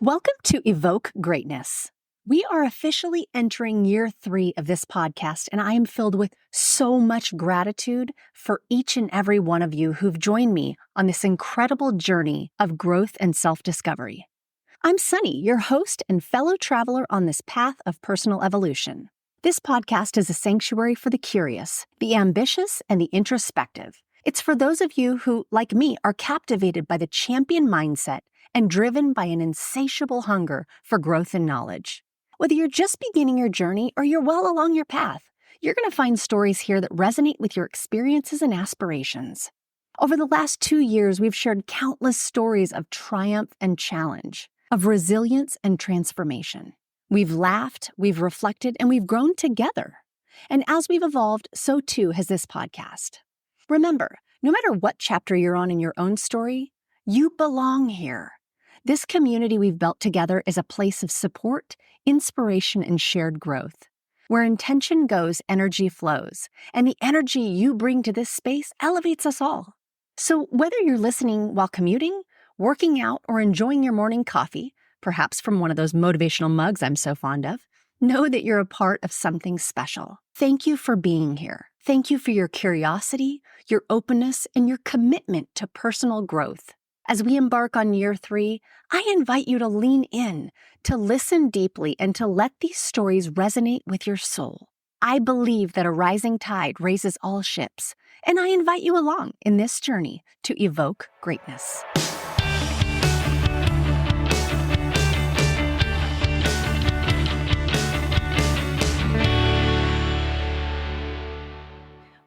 Welcome to Evoke Greatness. We are officially entering year 3 of this podcast, and I am filled with so much gratitude for each and every one of you who've joined me on this incredible journey of growth and self-discovery. I'm Sunny, your host and fellow traveler on this path of personal evolution. This podcast is a sanctuary for the curious, the ambitious, and the introspective. It's for those of you who, like me, are captivated by the champion mindset and driven by an insatiable hunger for growth and knowledge. Whether you're just beginning your journey or you're well along your path, you're going to find stories here that resonate with your experiences and aspirations. Over the last 2 years, we've shared countless stories of triumph and challenge, of resilience and transformation. We've laughed, we've reflected, and we've grown together. And as we've evolved, so too has this podcast. Remember, no matter what chapter you're on in your own story, you belong here. This community we've built together is a place of support, inspiration, and shared growth. Where intention goes, energy flows, and the energy you bring to this space elevates us all. So whether you're listening while commuting, working out, or enjoying your morning coffee, perhaps from one of those motivational mugs I'm so fond of, know that you're a part of something special. Thank you for being here. Thank you for your curiosity, your openness, and your commitment to personal growth. As we embark on year 3, I invite you to lean in, to listen deeply, and to let these stories resonate with your soul. I believe that a rising tide raises all ships, and I invite you along in this journey to evoke greatness.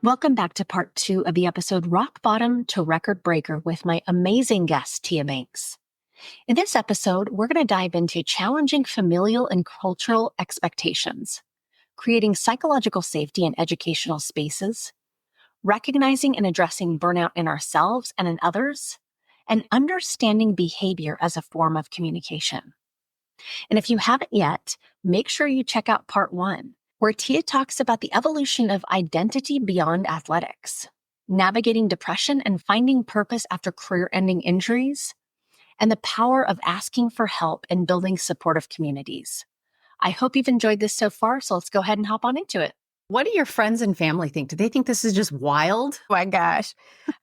Welcome back to part 2 of the episode Rock Bottom to Record Breaker with my amazing guest, Tia Banks. In this episode, we're going to dive into challenging familial and cultural expectations, creating psychological safety in educational spaces, recognizing and addressing burnout in ourselves and in others, and understanding behavior as a form of communication. And if you haven't yet, make sure you check out part 1. Where Tia talks about the evolution of identity beyond athletics, navigating depression and finding purpose after career-ending injuries, and the power of asking for help and building supportive communities. I hope you've enjoyed this so far, so let's go ahead and hop on into it. What do your friends and family think? Do they think this is just wild? Oh my gosh.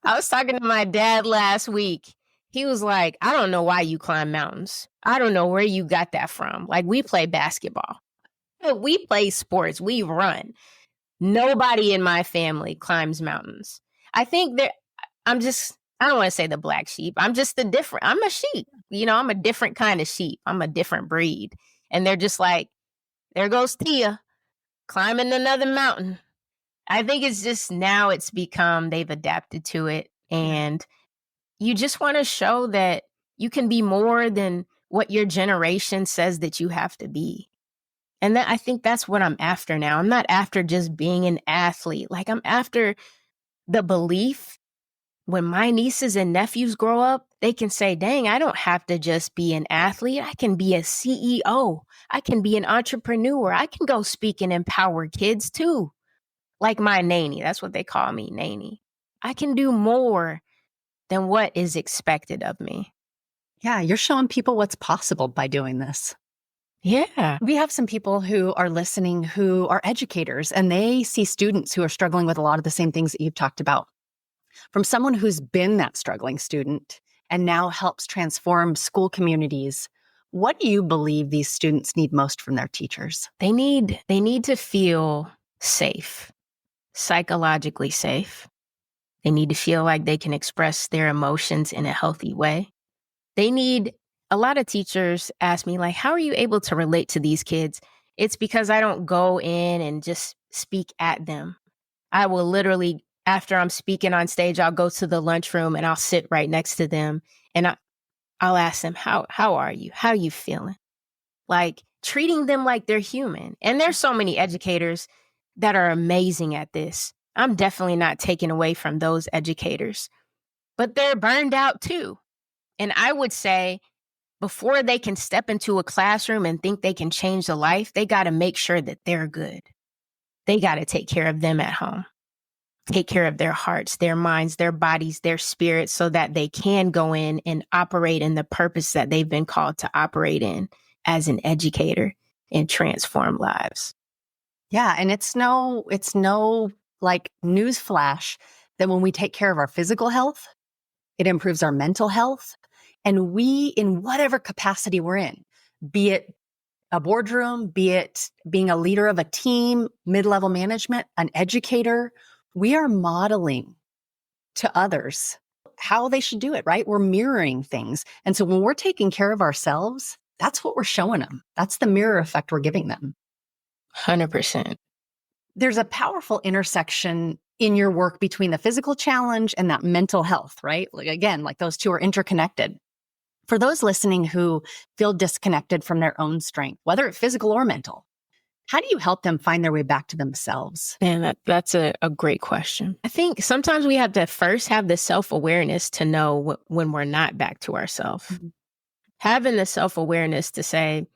I was talking to my dad last week. He was like, I don't know why you climb mountains. I don't know where you got that from. Like, we play basketball. We play sports. We run. Nobody in my family climbs mountains. I think that I don't want to say the black sheep. I'm a sheep. I'm a different kind of sheep. I'm a different breed. And they're just like, there goes Tia climbing another mountain. I think it's just now it's become, they've adapted to it. And you just want to show that you can be more than what your generation says that you have to be. And I think that's what I'm after now. I'm not after just being an athlete. Like, I'm after the belief when my nieces and nephews grow up, they can say, dang, I don't have to just be an athlete. I can be a CEO. I can be an entrepreneur. I can go speak and empower kids too. Like my nanny. That's what they call me, nanny. I can do more than what is expected of me. Yeah, you're showing people what's possible by doing this. Yeah. We have some people who are listening who are educators, and they see students who are struggling with a lot of the same things that you've talked about. From someone who's been that struggling student and now helps transform school communities, what do you believe these students need most from their teachers? They need to feel safe, psychologically safe. They need to feel like they can express their emotions in a healthy way. A lot of teachers ask me, like, how are you able to relate to these kids? It's because I don't go in and just speak at them. I will literally, after I'm speaking on stage, I'll go to the lunchroom and I'll sit right next to them. And I'll ask them, how are you? How are you feeling? Like, treating them like they're human. And there's so many educators that are amazing at this. I'm definitely not taking away from those educators, but they're burned out too. And I would say, before they can step into a classroom and think they can change the life, they got to make sure that they're good. They got to take care of them at home. take care of their hearts, their minds, their bodies, their spirits, so that they can go in and operate in the purpose that they've been called to operate in as an educator and transform lives. Yeah. And it's no like news flash that when we take care of our physical health, it improves our mental health. And we, in whatever capacity we're in, be it a boardroom, be it being a leader of a team, mid-level management, an educator, we are modeling to others how they should do it, right? We're mirroring things. And so when we're taking care of ourselves, that's what we're showing them. That's the mirror effect we're giving them. 100%. There's a powerful intersection in your work between the physical challenge and that mental health, right? Like, again, like those two are interconnected. For those listening who feel disconnected from their own strength, whether it's physical or mental, how do you help them find their way back to themselves? And that's a great question. I think sometimes we have to first have the self-awareness to know when we're not back to ourselves. Mm-hmm. Having the self-awareness to say,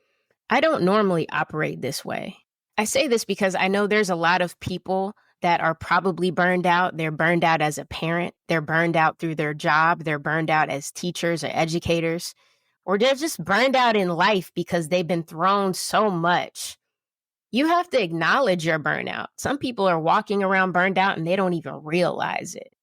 I don't normally operate this way. I say this because I know there's a lot of people that are probably burned out. They're burned out as a parent. They're burned out through their job. They're burned out as teachers or educators, or they're just burned out in life because they've been thrown so much. You have to acknowledge your burnout. Some people are walking around burned out and they don't even realize it.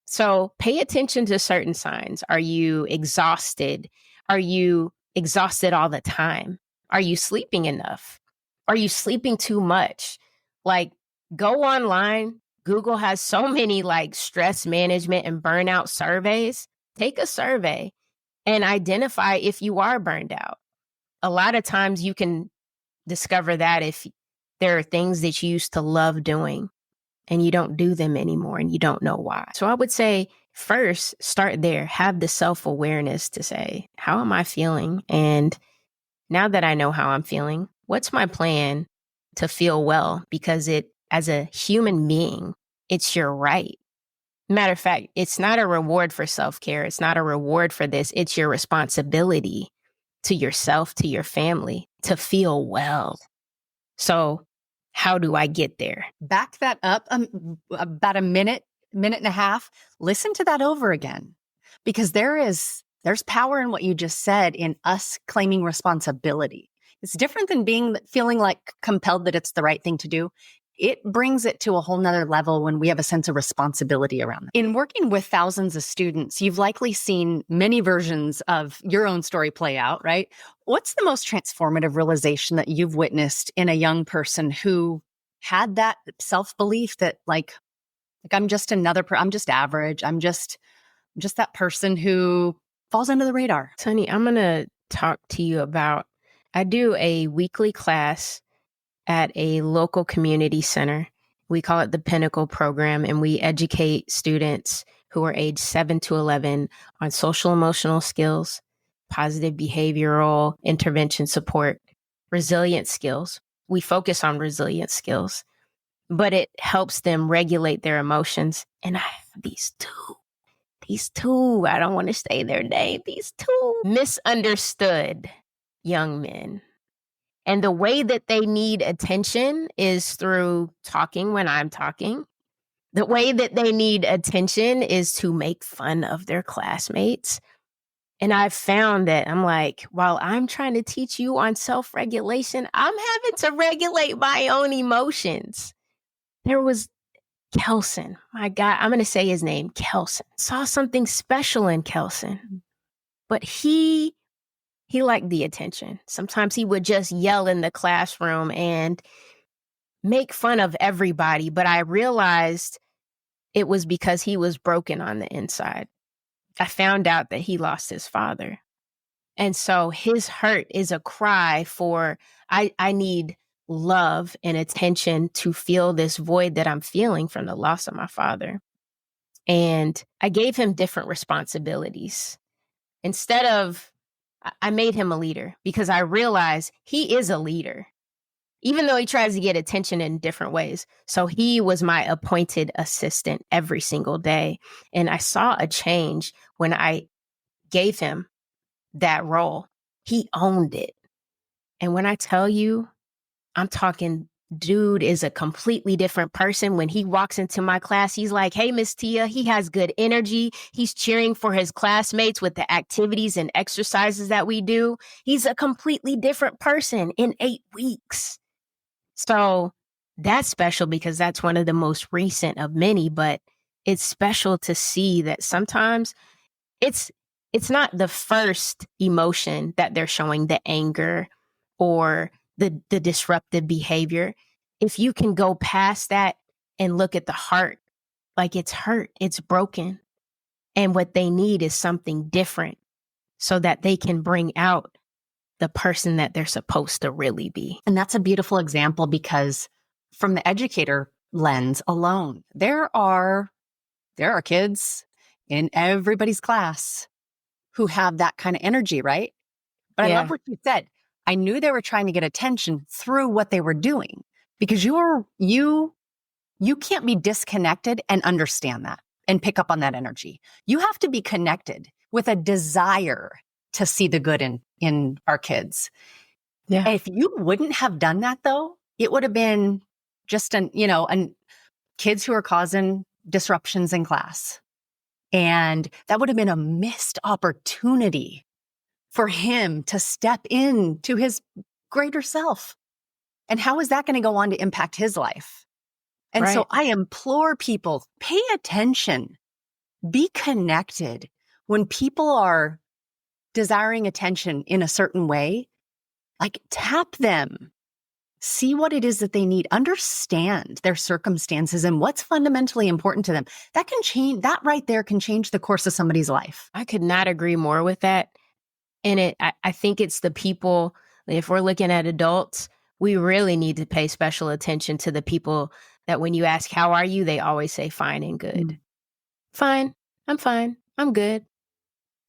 So pay attention to certain signs. Are you exhausted? Are you exhausted all the time? Are you sleeping enough? Are you sleeping too much? Like, go online. Google has so many like stress management and burnout surveys. Take a survey and identify if you are burned out. A lot of times you can discover that if there are things that you used to love doing and you don't do them anymore and you don't know why. So I would say first, start there. Have the self-awareness to say, how am I feeling? And now that I know how I'm feeling, what's my plan to feel well? Because as a human being, it's your right. Matter of fact, it's not a reward for self-care. It's not a reward for this. It's your responsibility to yourself, to your family, to feel well. So how do I get there? Back that up about a minute and a half. Listen to that over again, because there's power in what you just said in us claiming responsibility. It's different than feeling like compelled that it's the right thing to do. It brings it to a whole nother level when we have a sense of responsibility around it. In working with thousands of students, you've likely seen many versions of your own story play out, right? What's the most transformative realization that you've witnessed in a young person who had that self-belief that like I'm just I'm just average. I'm just that person who falls under the radar? Tony, I'm going to talk to you about, I do a weekly class at a local community center. We call it the Pinnacle Program, and we educate students who are age 7 to 11 on social emotional skills, positive behavioral intervention support, resilience skills. We focus on resilience skills, but it helps them regulate their emotions. And I have these two, I don't want to say their name, these two misunderstood young men. And the way that they need attention is through talking when I'm talking. The way that they need attention is to make fun of their classmates. And I've found that I'm like, while I'm trying to teach you on self-regulation, I'm having to regulate my own emotions. There was Kelson, my God, I'm going to say his name, Kelson. Saw something special in Kelson, but he liked the attention. Sometimes he would just yell in the classroom and make fun of everybody. But I realized it was because he was broken on the inside. I found out that he lost his father. And so his hurt is a cry for, I need love and attention to fill this void that I'm feeling from the loss of my father. And I gave him different responsibilities. Instead of, I made him a leader because I realized he is a leader, even though he tries to get attention in different ways. So he was my appointed assistant every single day. And I saw a change when I gave him that role. He owned it. And when I tell you, I'm talking dude is a completely different person. When he walks into my class, he's like, hey, Miss Tia, he has good energy. He's cheering for his classmates with the activities and exercises that we do. He's a completely different person in 8 weeks. So that's special because that's one of the most recent of many, but it's special to see that sometimes it's not the first emotion that they're showing, the anger or the disruptive behavior. If you can go past that and look at the heart, like it's hurt, it's broken. And what they need is something different so that they can bring out the person that they're supposed to really be. And that's a beautiful example because from the educator lens alone, there are kids in everybody's class who have that kind of energy, right? But I love what you said. I knew they were trying to get attention through what they were doing because you can't be disconnected and understand that and pick up on that energy. You have to be connected with a desire to see the good in our kids. Yeah. And if you wouldn't have done that though, it would have been just kids who are causing disruptions in class. And that would have been a missed opportunity for him to step into his greater self. And how is that going to go on to impact his life? And so I implore people, pay attention, be connected. When people are desiring attention in a certain way, like tap them, see what it is that they need, understand their circumstances and what's fundamentally important to them. That can change, that right there can change the course of somebody's life. I could not agree more with that. And I think it's the people, if we're looking at adults, we really need to pay special attention to the people that when you ask, how are you? They always say fine and good. Fine. I'm good.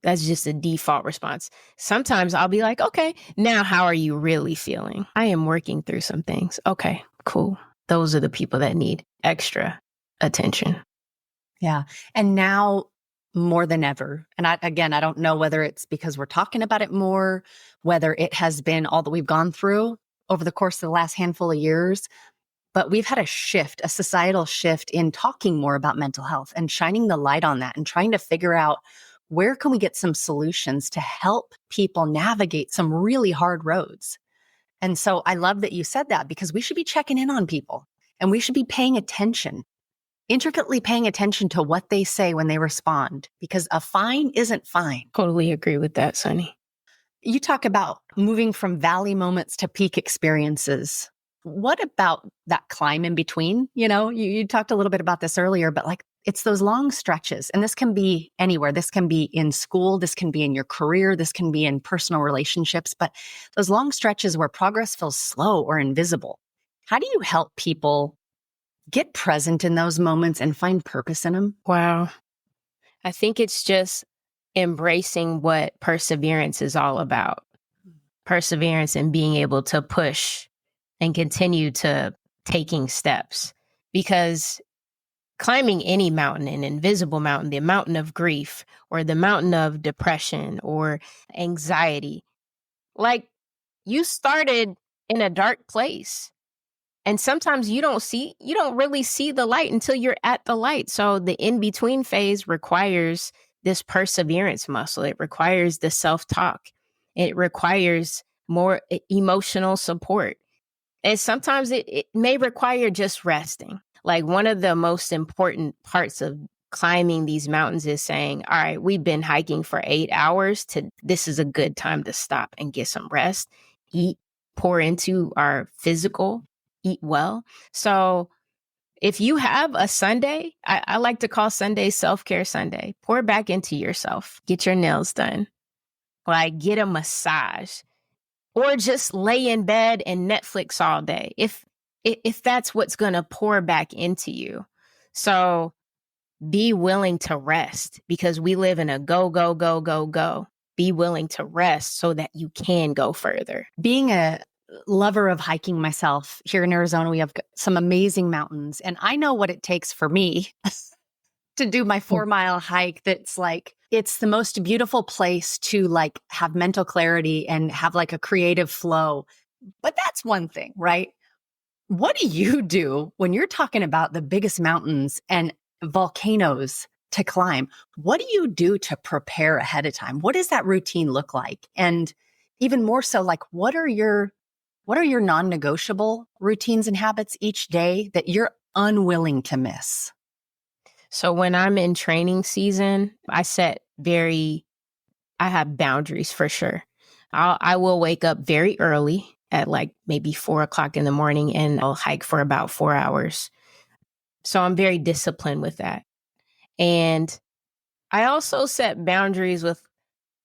That's just a default response. Sometimes I'll be like, okay, now how are you really feeling? I am working through some things. Okay, cool. Those are the people that need extra attention. Yeah. And now more than ever, and I don't know whether it's because we're talking about it more, whether it has been all that we've gone through over the course of the last handful of years, but we've had a shift, a societal shift in talking more about mental health and shining the light on that and trying to figure out where can we get some solutions to help people navigate some really hard roads. And so I love that you said that because we should be checking in on people and we should be paying attention, intricately paying attention to what they say when they respond, because a fine isn't fine. Totally agree with that, Sunny. You talk about moving from valley moments to peak experiences. What about that climb in between? You talked a little bit about this earlier, but like it's those long stretches. And this can be anywhere. This can be in school. This can be in your career. This can be in personal relationships. But those long stretches where progress feels slow or invisible. How do you help people get present in those moments and find purpose in them? Wow. I think it's just embracing what perseverance is all about. Perseverance and being able to push and continue to taking steps. Because climbing any mountain, an invisible mountain, the mountain of grief or the mountain of depression or anxiety, like you started in a dark place. And sometimes you don't really see the light until you're at the light. So the in-between phase requires this perseverance muscle. It requires the self-talk. It requires more emotional support. And sometimes it may require just resting. Like one of the most important parts of climbing these mountains is saying, all right, we've been hiking for 8 hours. This is a good time to stop and get some rest, eat, pour into our physical, eat well. So if you have a Sunday, I like to call Sunday self-care Sunday. Pour back into yourself. Get your nails done. Like get a massage. Or just lay in bed and Netflix all day. If that's what's going to pour back into you. So be willing to rest because we live in a go, go, go, go, go. Be willing to rest so that you can go further. Being a lover of hiking myself, here in Arizona, we have some amazing mountains. And I know what it takes for me to do my 4-mile hike. That's like, it's the most beautiful place to like have mental clarity and have like a creative flow. But that's one thing, right? What do you do when you're talking about the biggest mountains and volcanoes to climb? What do you do to prepare ahead of time? What does that routine look like? And even more so, like what are your non-negotiable routines and habits each day that you're unwilling to miss? So when I'm in training season, I have boundaries for sure. I will wake up very early at like maybe 4 o'clock in the morning and I'll hike for about 4 hours. So I'm very disciplined with that. And I also set boundaries with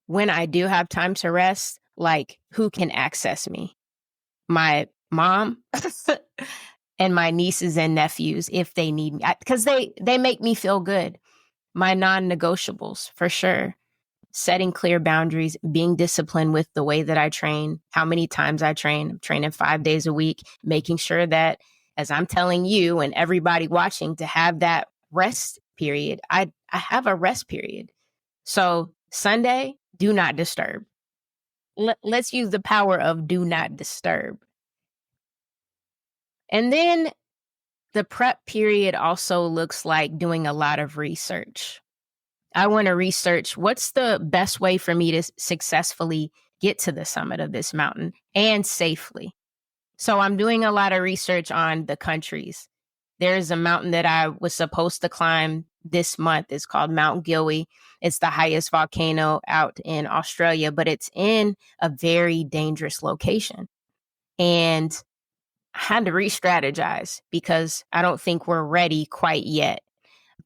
when I do have time to rest, like who can access me. My mom and my nieces and nephews if they need me, because they make me feel good. My non-negotiables for sure. Setting clear boundaries, being disciplined with the way that I train, how many times I train. I'm training 5 days a week, making sure that as I'm telling you and everybody watching to have that rest period, I have a rest period. So Sunday, do not disturb. Let's use the power of do not disturb. And then the prep period also looks like doing a lot of research. I want to research what's the best way for me to successfully get to the summit of this mountain and safely. So I'm doing a lot of research on the countries. There's a mountain that I was supposed to climb this month. It's called Mount Gilwey. It's the highest volcano out in Australia, but it's in a very dangerous location. And I had to re-strategize because I don't think we're ready quite yet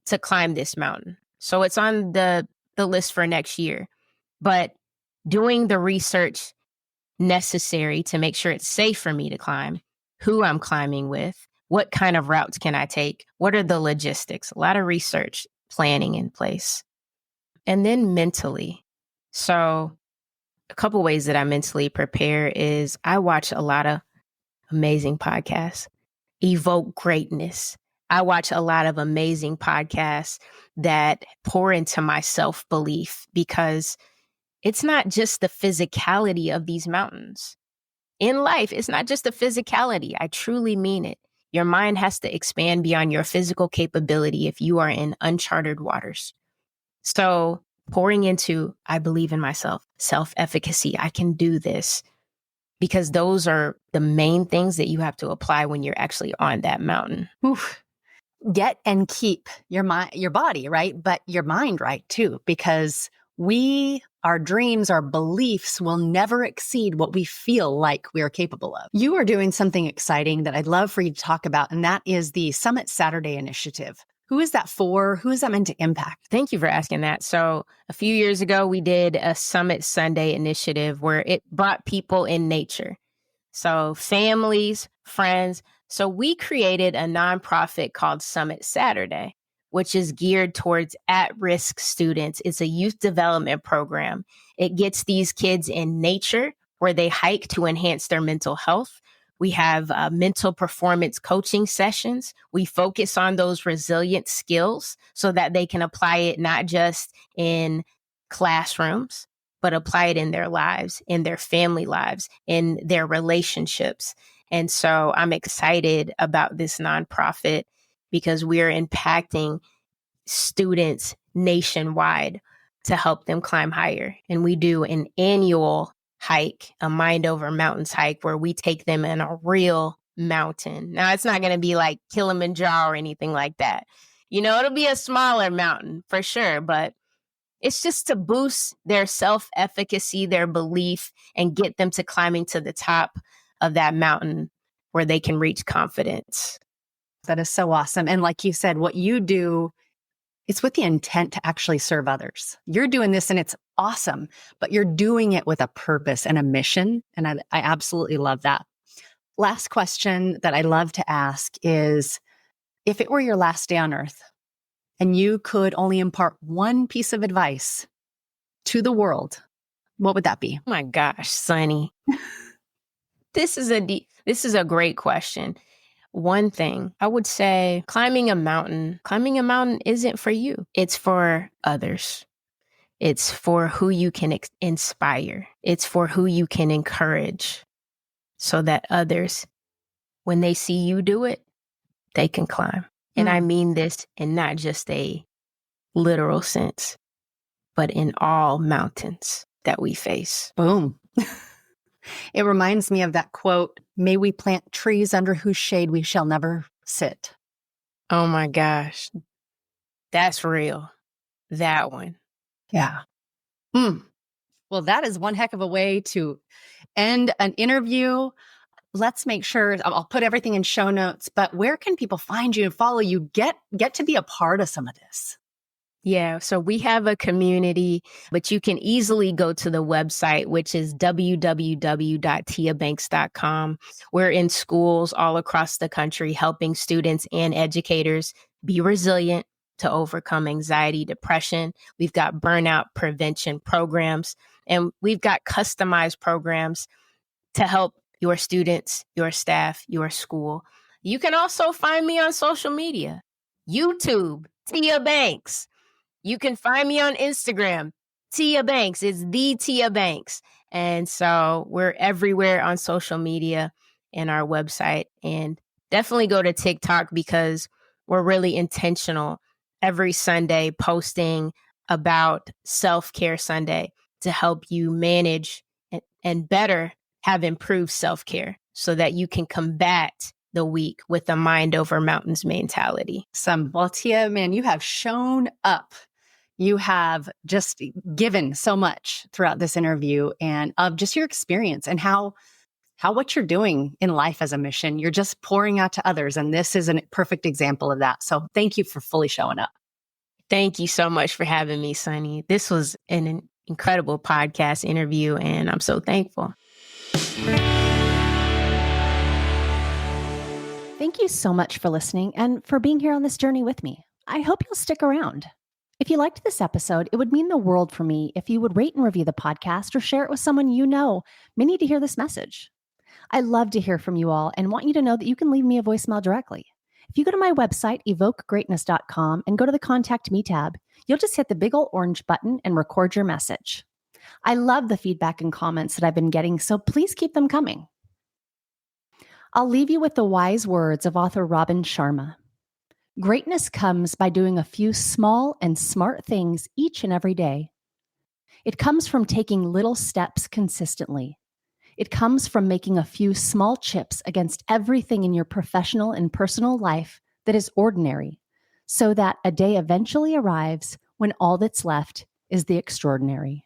to climb this mountain. So it's on the list for next year. But doing the research necessary to make sure it's safe for me to climb, who I'm climbing with, what kind of routes can I take, what are the logistics, a lot of research planning in place. And then mentally. So a couple ways that I mentally prepare is I watch a lot of amazing podcasts, evoke greatness. I watch a lot of amazing podcasts that pour into my self-belief because it's not just the physicality of these mountains. In life, it's not just the physicality. I truly mean it. Your mind has to expand beyond your physical capability if you are in uncharted waters. So pouring into, I believe in myself, self-efficacy, I can do this. Because those are the main things that you have to apply when you're actually on that mountain. Oof. Get and keep your mind, your body, right? But your mind right too, because our dreams, our beliefs will never exceed what we feel like we are capable of. You are doing something exciting that I'd love for you to talk about, and that is the Summit Saturday initiative. Who is that for? Who is that meant to impact? Thank you for asking that. So a few years ago, we did a Summit Sunday initiative where it brought people in nature. So families, friends. So we created a nonprofit called Summit Saturday, which is geared towards at-risk students. It's a youth development program. It gets these kids in nature where they hike to enhance their mental health. We have mental performance coaching sessions. We focus on those resilient skills so that they can apply it not just in classrooms, but apply it in their lives, in their family lives, in their relationships. And so I'm excited about this nonprofit because we're impacting students nationwide to help them climb higher. And we do an annual hike, a Mind Over Mountains hike, where we take them in a real mountain. Now, it's not going to be like Kilimanjaro or anything like that. It'll be a smaller mountain for sure, but it's just to boost their self-efficacy, their belief, and get them to climbing to the top of that mountain where they can reach confidence. That is so awesome. And like you said, what you do, it's with the intent to actually serve others. You're doing this and it's awesome, but you're doing it with a purpose and a mission. And I absolutely love that. Last question that I love to ask is, if it were your last day on earth and you could only impart one piece of advice to the world, what would that be? Oh my gosh, Sunny. This is a great question. One thing I would say, climbing a mountain isn't for you. It's for others. It's for who you can inspire. It's for who you can encourage so that others when they see you do it, they can climb. And I mean this in not just a literal sense, but in all mountains that we face. Boom. It reminds me of that quote, may we plant trees under whose shade we shall never sit. Oh my gosh. That's real. That one. Yeah. Well, that is one heck of a way to end an interview. Let's make sure I'll put everything in show notes, but where can people find you and follow you? Get to be a part of some of this. Yeah, so we have a community, but you can easily go to the website, which is www.tiabanks.com. We're in schools all across the country helping students and educators be resilient to overcome anxiety, depression. We've got burnout prevention programs, and we've got customized programs to help your students, your staff, your school. You can also find me on social media, YouTube, Tia Banks. You can find me on Instagram, Tia Banks. It's the Tia Banks. And so we're everywhere on social media and our website. And definitely go to TikTok because we're really intentional every Sunday posting about Self-Care Sunday to help you manage and better have improved self-care so that you can combat the week with a mind over mountains mentality. Well, Tia, man, you have shown up. You have just given so much throughout this interview and of just your experience and how what you're doing in life as a mission, you're just pouring out to others. And this is a perfect example of that. So thank you for fully showing up. Thank you so much for having me, Sunny. This was an incredible podcast interview, and I'm so thankful. Thank you so much for listening and for being here on this journey with me. I hope you'll stick around. If you liked this episode, it would mean the world for me if you would rate and review the podcast or share it with someone you know may need to hear this message. I love to hear from you all and want you to know that you can leave me a voicemail directly. If you go to my website, evokegreatness.com, and go to the Contact Me tab, you'll just hit the big old orange button and record your message. I love the feedback and comments that I've been getting, so please keep them coming. I'll leave you with the wise words of author Robin Sharma. Greatness comes by doing a few small and smart things each and every day. It comes from taking little steps consistently. It comes from making a few small chips against everything in your professional and personal life that is ordinary, so that a day eventually arrives when all that's left is the extraordinary.